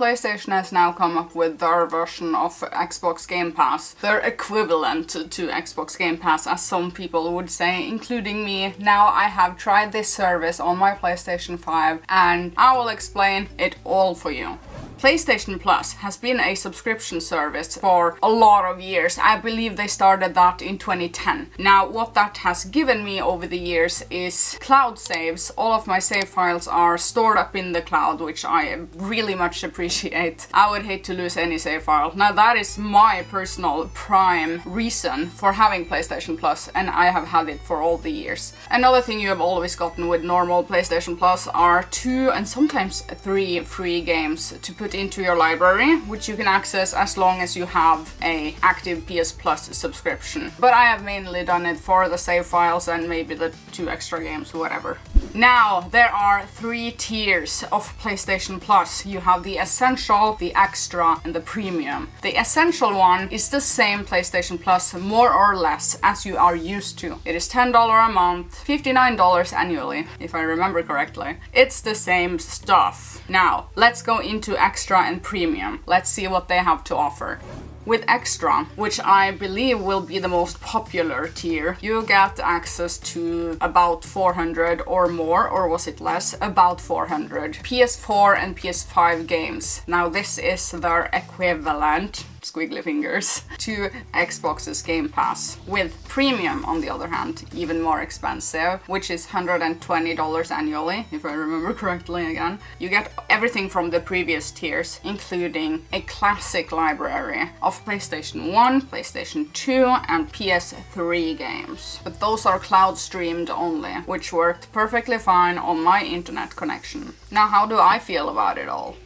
PlayStation has now come up with their version of Xbox Game Pass, their equivalent to Xbox Game Pass, as some people would say, including me. Now I have tried this service on my PlayStation 5 and I will explain it all for you. PlayStation Plus has been a subscription service for a lot of years. I believe they started that in 2010. Now, what that has given me over the years is cloud saves. All of my save files are stored up in the cloud, which I really much appreciate. I would hate to lose any save file. Now, that is my personal prime reason for having PlayStation Plus, and I have had it for all the years. Another thing you have always gotten with normal PlayStation Plus are 2 and sometimes 3 free games to put into your library, which you can access as long as you have a active PS Plus subscription. But I have mainly done it for the save files and maybe the 2 extra games, whatever. Now, there are 3 tiers of PlayStation Plus. You have the Essential, the Extra, and the Premium. The Essential one is the same PlayStation Plus more or less as you are used to. It is $10 a month, $59 annually, if I remember correctly. It's the same stuff. Now, let's go into Extra and Premium. Let's see what they have to offer. With Extra, which I believe will be the most popular tier, you get access to about 400 or more, or was it less? About 400 PS4 and PS5 games. Now this is their equivalent, squiggly fingers, to Xbox's Game Pass. With Premium, on the other hand, even more expensive, which is $120 annually, if I remember correctly again. You get everything from the previous tiers, including a classic library of PlayStation 1, PlayStation 2, and PS3 games. But those are cloud streamed only, which worked perfectly fine on my internet connection. Now, how do I feel about it all?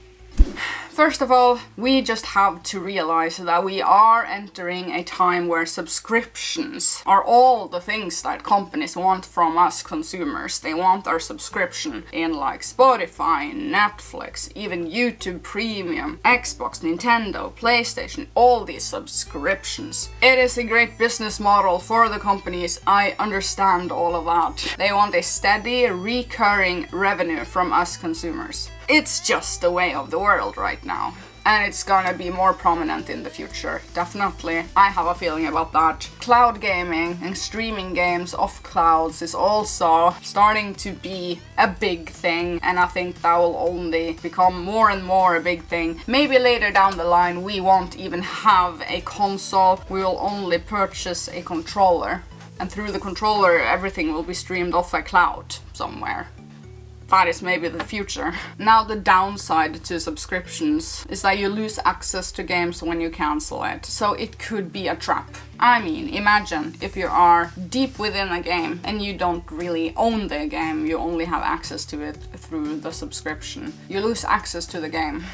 First of all, we just have to realize that we are entering a time where subscriptions are all the things that companies want from us consumers. They want our subscription in like Spotify, Netflix, even YouTube Premium, Xbox, Nintendo, PlayStation, all these subscriptions. It is a great business model for the companies. I understand all of that. They want a steady, recurring revenue from us consumers. It's just the way of the world right now. And it's gonna be more prominent in the future, definitely. I have a feeling about that. Cloud gaming and streaming games off clouds is also starting to be a big thing, and I think that will only become more and more a big thing. Maybe later down the line we won't even have a console, we will only purchase a controller. And through the controller everything will be streamed off a cloud somewhere. That is maybe the future. Now, the downside to subscriptions is that you lose access to games when you cancel it, so it could be a trap. I mean, imagine if you are deep within a game and you don't really own the game, you only have access to it through the subscription. You lose access to the game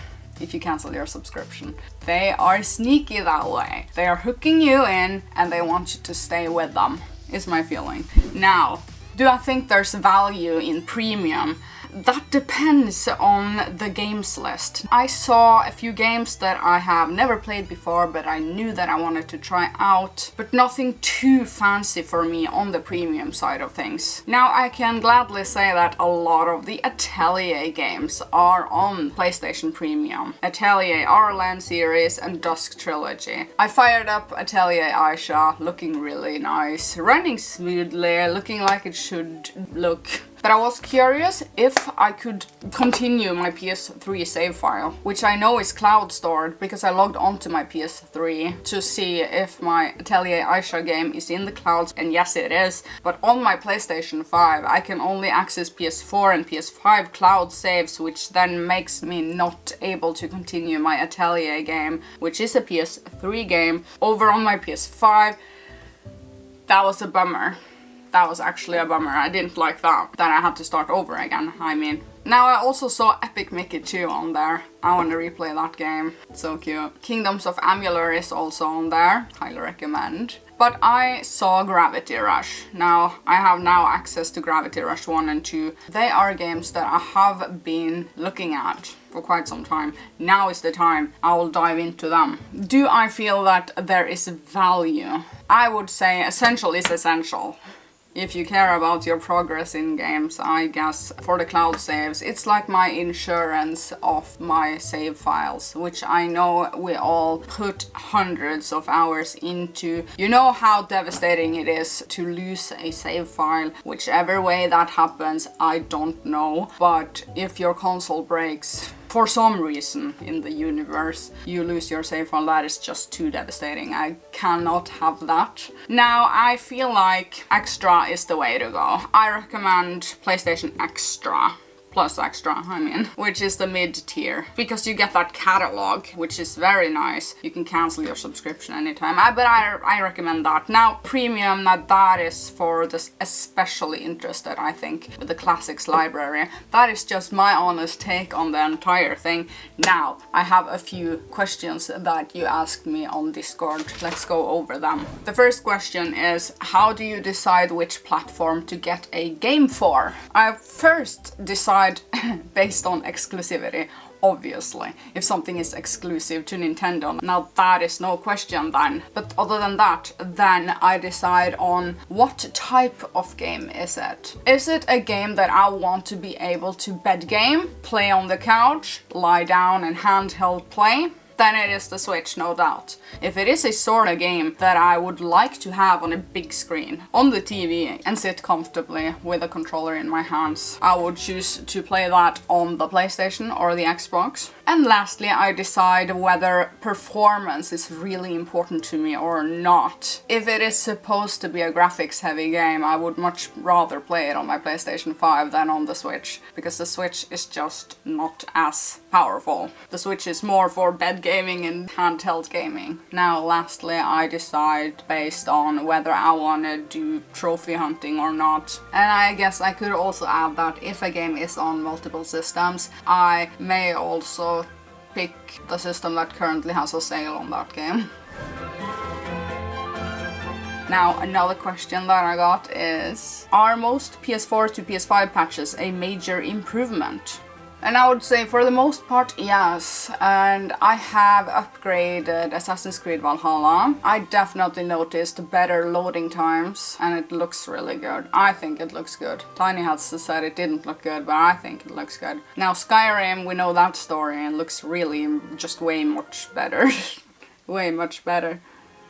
if you cancel your subscription. They are sneaky that way. They are hooking you in and they want you to stay with them, is my feeling. Now, do I think there's value in Premium? That depends on the games list. I saw a few games that I have never played before, but I knew that I wanted to try out, but nothing too fancy for me on the Premium side of things. Now, I can gladly say that a lot of the Atelier games are on PlayStation Premium. Atelier Arlen series and Dusk Trilogy. I fired up Atelier Aisha, looking really nice, running smoothly, looking like it should look. But I was curious if I could continue my PS3 save file, which I know is cloud stored because I logged onto my PS3 to see if my Atelier Aisha game is in the clouds, and yes it is. But on my PlayStation 5 I can only access PS4 and PS5 cloud saves, which then makes me not able to continue my Atelier game, which is a PS3 game, over on my PS5. That was a bummer. That was actually a bummer. I didn't like that. Then I had to start over again, I mean. Now I also saw Epic Mickey 2 on there. I want to replay that game. It's so cute. Kingdoms of Amalur is also on there. Highly recommend. But I saw Gravity Rush. Now, I have now access to Gravity Rush 1 and 2. They are games that I have been looking at for quite some time. Now is the time I will dive into them. Do I feel that there is value? I would say Essential is essential. If you care about your progress in games, I guess for the cloud saves, it's like my insurance of my save files, which I know we all put hundreds of hours into. You know how devastating it is to lose a save file. Whichever way that happens, I don't know. But if your console breaks, for some reason in the universe, you lose your save file, that is just too devastating. I cannot have that. Now, I feel like Extra is the way to go. I recommend PlayStation Extra. Plus Extra, I mean, which is the mid-tier, because you get that catalog, which is very nice. You can cancel your subscription anytime, but I recommend that. Now, Premium, that is for the especially interested, I think, with the classics library. That is just my honest take on the entire thing. Now, I have a few questions that you asked me on Discord. Let's go over them. The first question is, how do you decide which platform to get a game for? I first decide based on exclusivity, obviously. If something is exclusive to Nintendo, now that is no question then. But other than that, then I decide on what type of game is it. Is it a game that I want to be able to bed game, play on the couch, lie down and handheld play? Then it is the Switch, no doubt. If it is a sort of game that I would like to have on a big screen, on the TV, and sit comfortably with a controller in my hands, I would choose to play that on the PlayStation or the Xbox. And lastly, I decide whether performance is really important to me or not. If it is supposed to be a graphics heavy game, I would much rather play it on my PlayStation 5 than on the Switch, because the Switch is just not as powerful. The Switch is more for bed gaming and handheld gaming. Now lastly, I decide based on whether I want to do trophy hunting or not. And I guess I could also add that if a game is on multiple systems, I may also pick the system that currently has a sale on that game. Now, another question that I got is, are most PS4 to PS5 patches a major improvement? And I would say for the most part, yes. And I have upgraded Assassin's Creed Valhalla. I definitely noticed better loading times, and it looks really good. I think it looks good. Tiny Hats said it didn't look good, but I think it looks good. Now Skyrim, we know that story, and looks really just way much better. Way much better.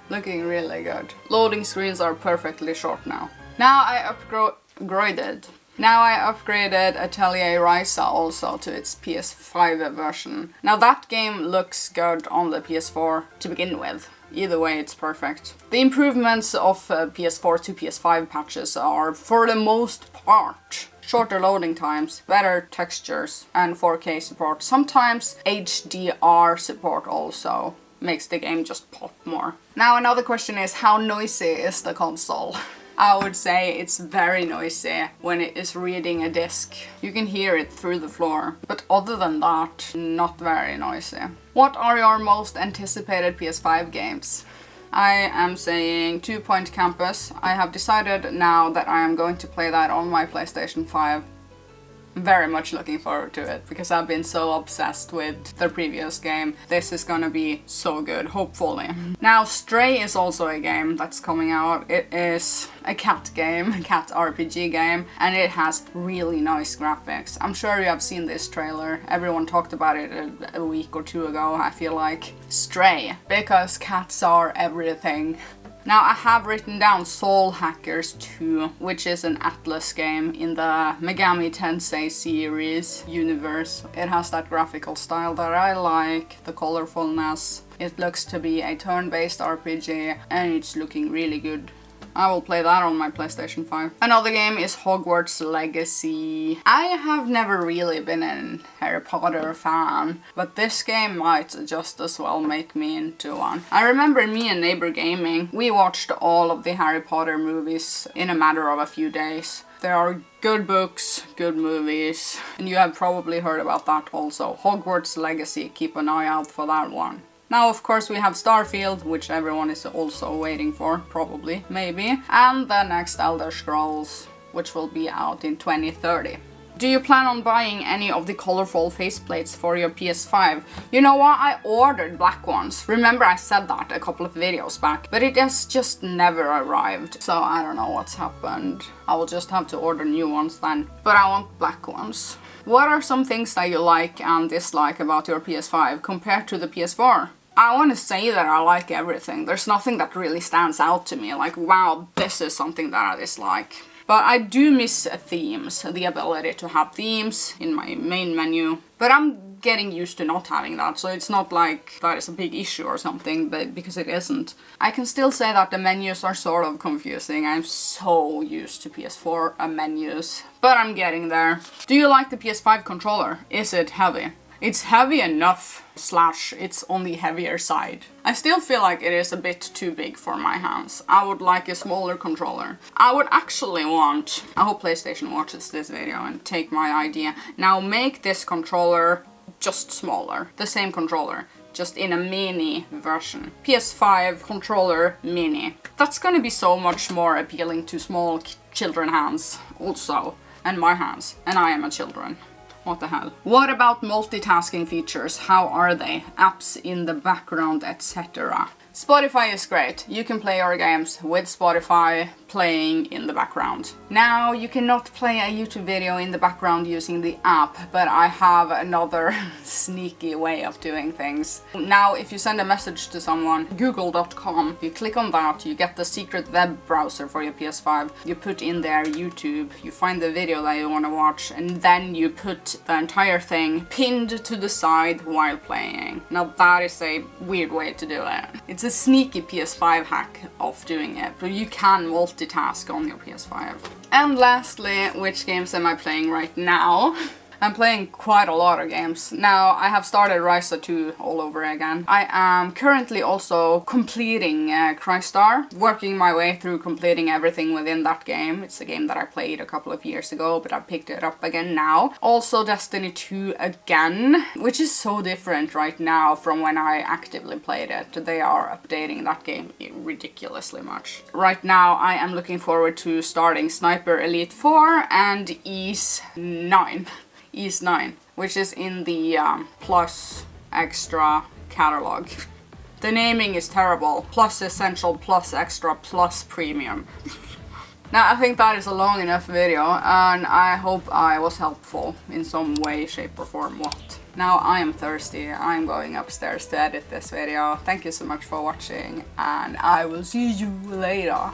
Looking really good. Loading screens are perfectly short now. Now I upgraded Atelier Ryza also to its PS5 version. Now that game looks good on the PS4 to begin with. Either way, it's perfect. The improvements of PS4 to PS5 patches are, for the most part, shorter loading times, better textures, and 4K support. Sometimes HDR support also makes the game just pop more. Now another question is, how noisy is the console? I would say it's very noisy when it is reading a disc. You can hear it through the floor, but other than that, not very noisy. What are your most anticipated PS5 games? I am saying 2 Point Campus. I have decided now that I am going to play that on my PlayStation 5. Very much looking forward to it, because I've been so obsessed with the previous game. This is gonna be so good, hopefully. Now, Stray is also a game that's coming out. It is a cat game, a cat RPG game, and it has really nice graphics. I'm sure you have seen this trailer. Everyone talked about it a week or two ago, I feel like. Stray, because cats are everything. Now I have written down Soul Hackers 2, which is an Atlas game in the Megami Tensei series universe. It has that graphical style that I like, the colorfulness. It looks to be a turn-based RPG, and it's looking really good. I will play that on my PlayStation 5. Another game is Hogwarts Legacy. I have never really been a Harry Potter fan, but this game might just as well make me into one. I remember me and Neighbor Gaming, we watched all of the Harry Potter movies in a matter of a few days. There are good books, good movies, and you have probably heard about that also. Hogwarts Legacy, keep an eye out for that one. Now, of course, we have Starfield, which everyone is also waiting for, probably, maybe, and the next Elder Scrolls, which will be out in 2030. Do you plan on buying any of the colorful faceplates for your PS5? You know what? I ordered black ones. Remember I said that a couple of videos back, but it has just never arrived. So I don't know what's happened. I will just have to order new ones then. But I want black ones. What are some things that you like and dislike about your PS5 compared to the PS4? I want to say that I like everything. There's nothing that really stands out to me, like, wow, this is something that I dislike. But I do miss themes, the ability to have themes in my main menu. But I'm getting used to not having that, so it's not like that is a big issue or something, but because it isn't. I can still say that the menus are sort of confusing. I'm so used to PS4 menus, but I'm getting there. Do you like the PS5 controller? Is it heavy? It's heavy enough, / it's on the heavier side. I still feel like it is a bit too big for my hands. I would like a smaller controller. I would actually want, I hope PlayStation watches this video and take my idea. Now make this controller just smaller. The same controller, just in a mini version. PS5 controller mini. That's gonna be so much more appealing to small children hands also. And my hands. And I am a children. What the hell? What about multitasking features? How are they? Apps in the background, etc. Spotify is great. You can play your games with Spotify playing in the background. Now, you cannot play a YouTube video in the background using the app, but I have another sneaky way of doing things. Now, if you send a message to someone, google.com, you click on that, you get the secret web browser for your PS5, you put in there YouTube, you find the video that you want to watch, and then you put the entire thing pinned to the side while playing. Now, that is a weird way to do it. It's a sneaky PS5 hack of doing it, but you can multitask on your PS5. And lastly, which games am I playing right now? I'm playing quite a lot of games. Now, I have started Ryza 2 all over again. I am currently also completing Crystar, working my way through completing everything within that game. It's a game that I played a couple of years ago, but I picked it up again now. Also Destiny 2 again, which is so different right now from when I actively played it. They are updating that game ridiculously much. Right now, I am looking forward to starting Sniper Elite 4 and Ys 9. Ys 9, which is in the Plus Extra catalog. The naming is terrible. Plus Essential, Plus Extra, Plus Premium. Now, I think that is a long enough video, and I hope I was helpful in some way, shape or form. What? Now I am thirsty. I'm going upstairs to edit this video. Thank you so much for watching, and I will see you later.